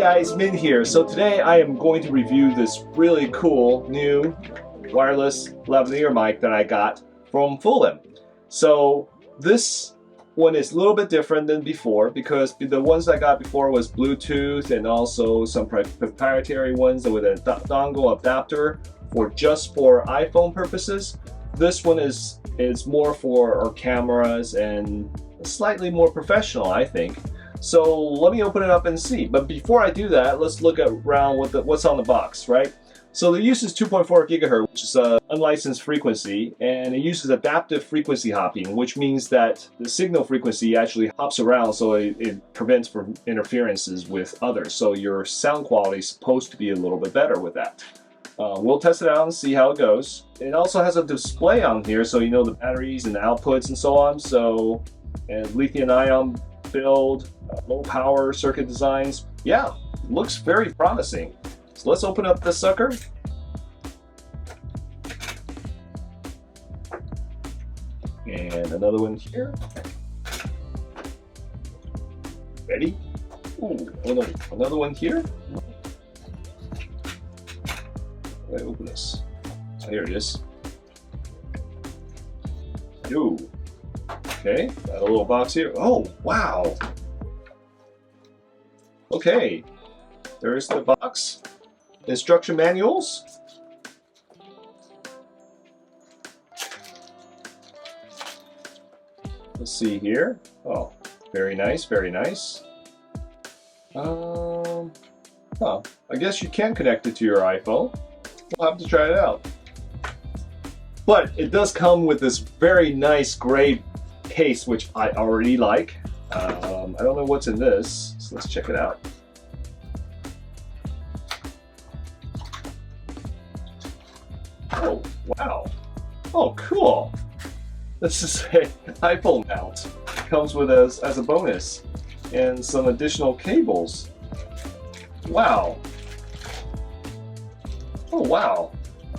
guys, Min here. So today I am going to review this really cool new wireless lavalier mic that I got from Fulaim. So this one is a little bit different than before because the ones I got before was Bluetooth and also some proprietary ones with a dongle adapter for just for iPhone purposes. This one is more for our cameras and slightly more professional, I think. So let me open it up and see. But before I do that, let's look around what's on the box, right? So it uses 2.4 gigahertz, which is an unlicensed frequency, and it uses adaptive frequency hopping, which means that the signal frequency actually hops around, so it prevents from interferences with others. So your sound quality is supposed to be a little bit better with that. We'll test it out and see how it goes. It also has a display on here, so you know the batteries and the outputs and so on. So, and lithium-ion build, low power circuit designs. Yeah, looks very promising. So let's open up this sucker. And another one here. Ready? Ooh, another one here. Let me open this. So here it is. Ooh. Okay, got a little box here. Oh, wow. Okay, there's the box. Instruction manuals. Let's see here. Oh, very nice, very nice. I guess you can connect it to your iPhone. We'll have to try it out. But it does come with this very nice gray case, which I already like. I don't know what's in this, so let's check it out. Oh, wow. Oh, cool. This is an iPhone mount. It comes with as a bonus. And some additional cables. Wow. Oh, wow.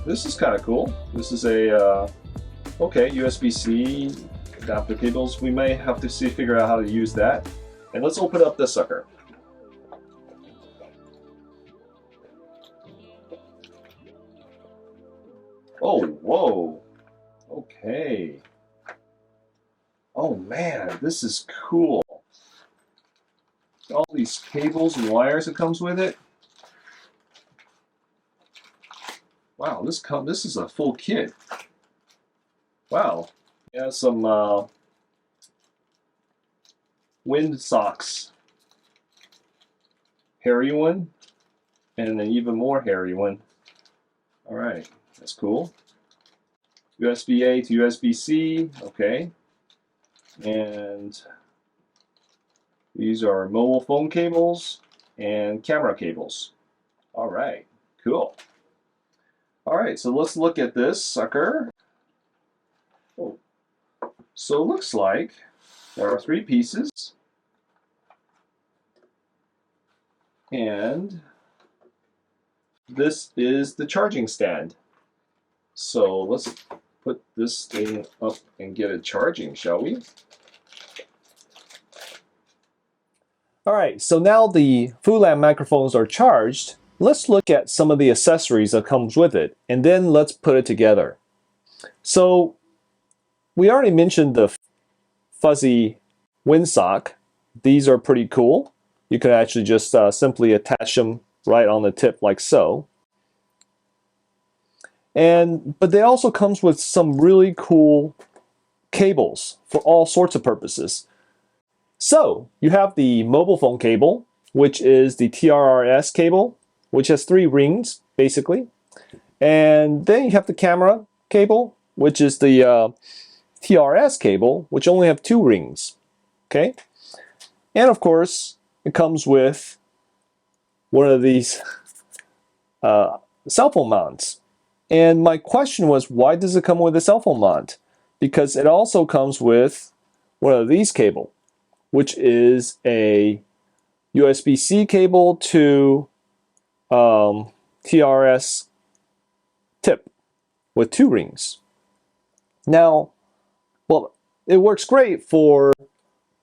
This is kind of cool. This is a, okay, USB-C adapter cables. We may have to figure out how to use that. And let's open up this sucker. Oh, whoa. Okay. Oh man, this is cool. All these cables and wires that comes with it. Wow, this is a full kit. Wow. It has some wind socks. Hairy one. And an even more hairy one. Alright, that's cool. USB-A to USB-C, okay. And these are mobile phone cables and camera cables. Alright, cool. Alright, so let's look at this sucker. Oh. So it looks like there are 3 pieces. And this is the charging stand. So let's put this thing up and get it charging, shall we? Alright, so now the Fulaim microphones are charged. Let's look at some of the accessories that comes with it, and then let's put it together. So we already mentioned the fuzzy windsock. These are pretty cool. You can actually just simply attach them right on the tip like so. But they also comes with some really cool cables for all sorts of purposes. So you have the mobile phone cable, which is the TRRS cable, which has 3 rings basically. And then you have the camera cable, which is the TRS cable, which only have 2 rings. Okay? And of course, it comes with one of these cell phone mounts. And my question was, why does it come with a cell phone mount? Because it also comes with one of these cable, which is a USB-C cable to TRS tip with 2 rings. Now, well, it works great for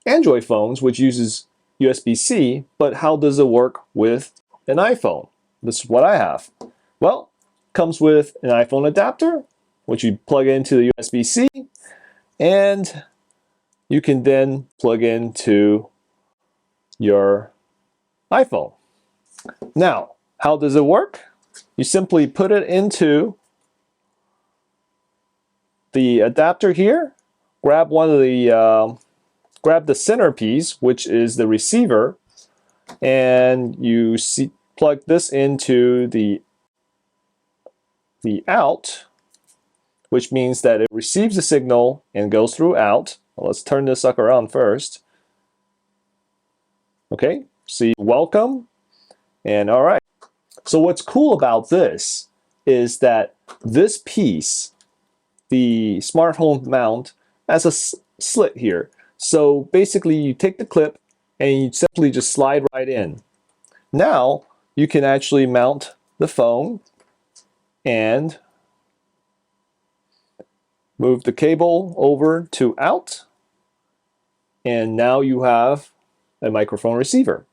Android phones, which uses USB-C, but how does it work with an iPhone? This is what I have. Well, comes with an iPhone adapter, which you plug into the USB-C, and you can then plug into your iPhone. Now, how does it work? You simply put it into the adapter here, grab one of the grab the centerpiece, which is the receiver, and you plug this into the out, which means that it receives the signal and goes through out. Well, let's turn this sucker on first. Okay, see, welcome, and all right. So what's cool about this is that this piece, the smartphone mount, has a slit here. So basically you take the clip and you simply just slide right in. Now you can actually mount the phone and move the cable over to out, and now you have a microphone receiver.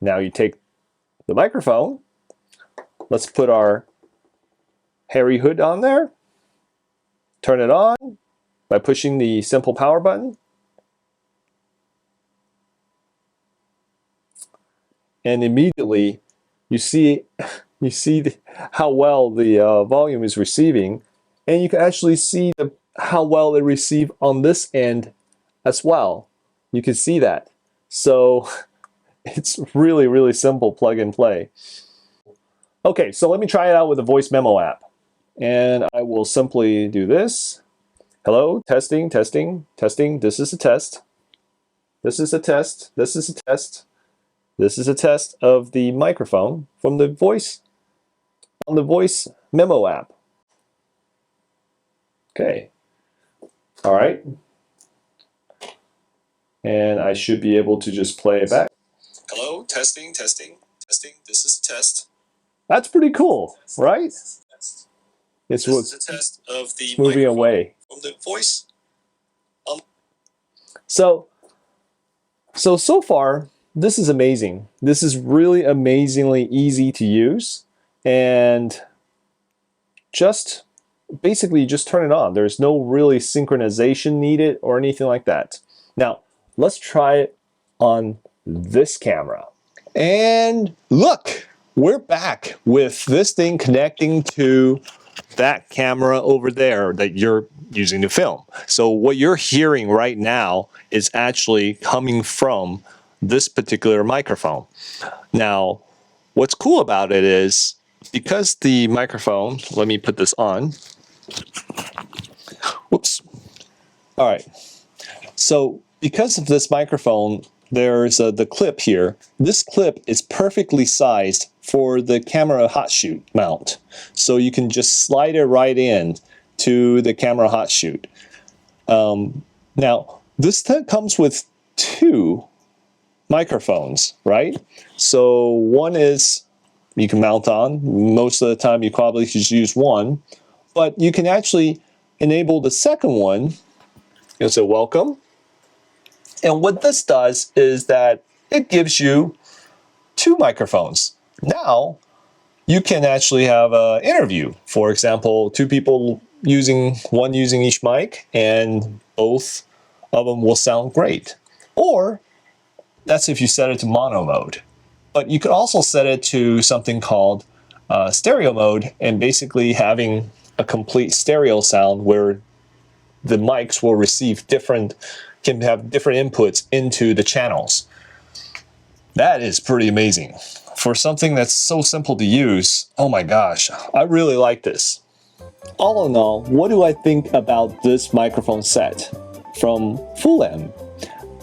Now you take the microphone, let's put our hairy hood on there, turn it on by pushing the simple power button, and immediately you see how well the volume is receiving, and you can actually see how well it received on this end as well. You can see that. So it's really simple plug and play. Okay, so let me try it out with the voice memo app, and I will simply do this. Hello, testing, testing, testing. This is a test. This is a test. This is a test. This is a test of the microphone from the voice on the voice memo app. Okay. All right. And I should be able to just play it back. Hello, testing, testing, testing. This is a test. That's pretty cool, right? It's This is a test of the moving away from the voice. So far, this is amazing. This is really amazingly easy to use, and basically just turn it on. There's no really synchronization needed or anything like that. Now, let's try it on this camera. And look, we're back with this thing connecting to that camera over there that you're using to film. So what you're hearing right now is actually coming from this particular microphone. Now, what's cool about it is because the microphone, let me put this on. Whoops. All right. So because of this microphone, there's the clip here. This clip is perfectly sized for the camera hot shoot mount. So you can just slide it right in to the camera hot shoot. Now, this comes with two microphones, right? So one is you can mount on. Most of the time you probably should use one, but you can actually enable the second one. You'll say welcome. And what this does is that it gives you two microphones. Now you can actually have an interview. For example, two people using each mic, and both of them will sound great. Or that's if you set it to mono mode. But you could also set it to something called stereo mode, and basically having a complete stereo sound where the mics will receive can have different inputs into the channels. That is pretty amazing. For something that's so simple to use, oh my gosh, I really like this. All in all, what do I think about this microphone set from Fulaim?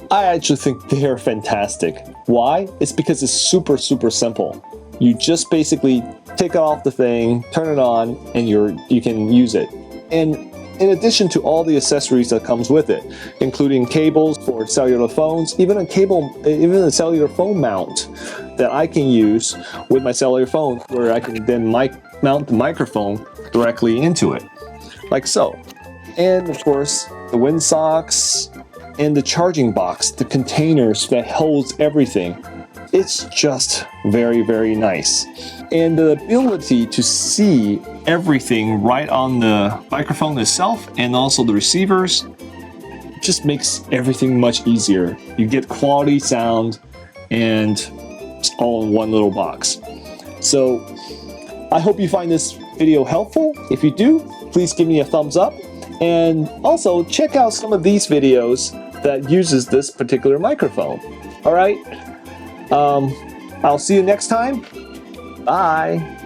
I actually think they're fantastic. Why? It's because it's super simple. You just basically take it off the thing, turn it on, and you can use it. And in addition to all the accessories that comes with it, including cables for cellular phones, even a cellular phone mount that I can use with my cellular phone, where I can then mount the microphone directly into it, like so. And of course, the wind socks, and the charging box, the containers that holds everything. It's just very, very nice. And the ability to see everything right on the microphone itself and also the receivers just makes everything much easier. You get quality sound and it's all in one little box. So I hope you find this video helpful. If you do, please give me a thumbs up. And also check out some of these videos that uses this particular microphone. All right. I'll see you next time. Bye.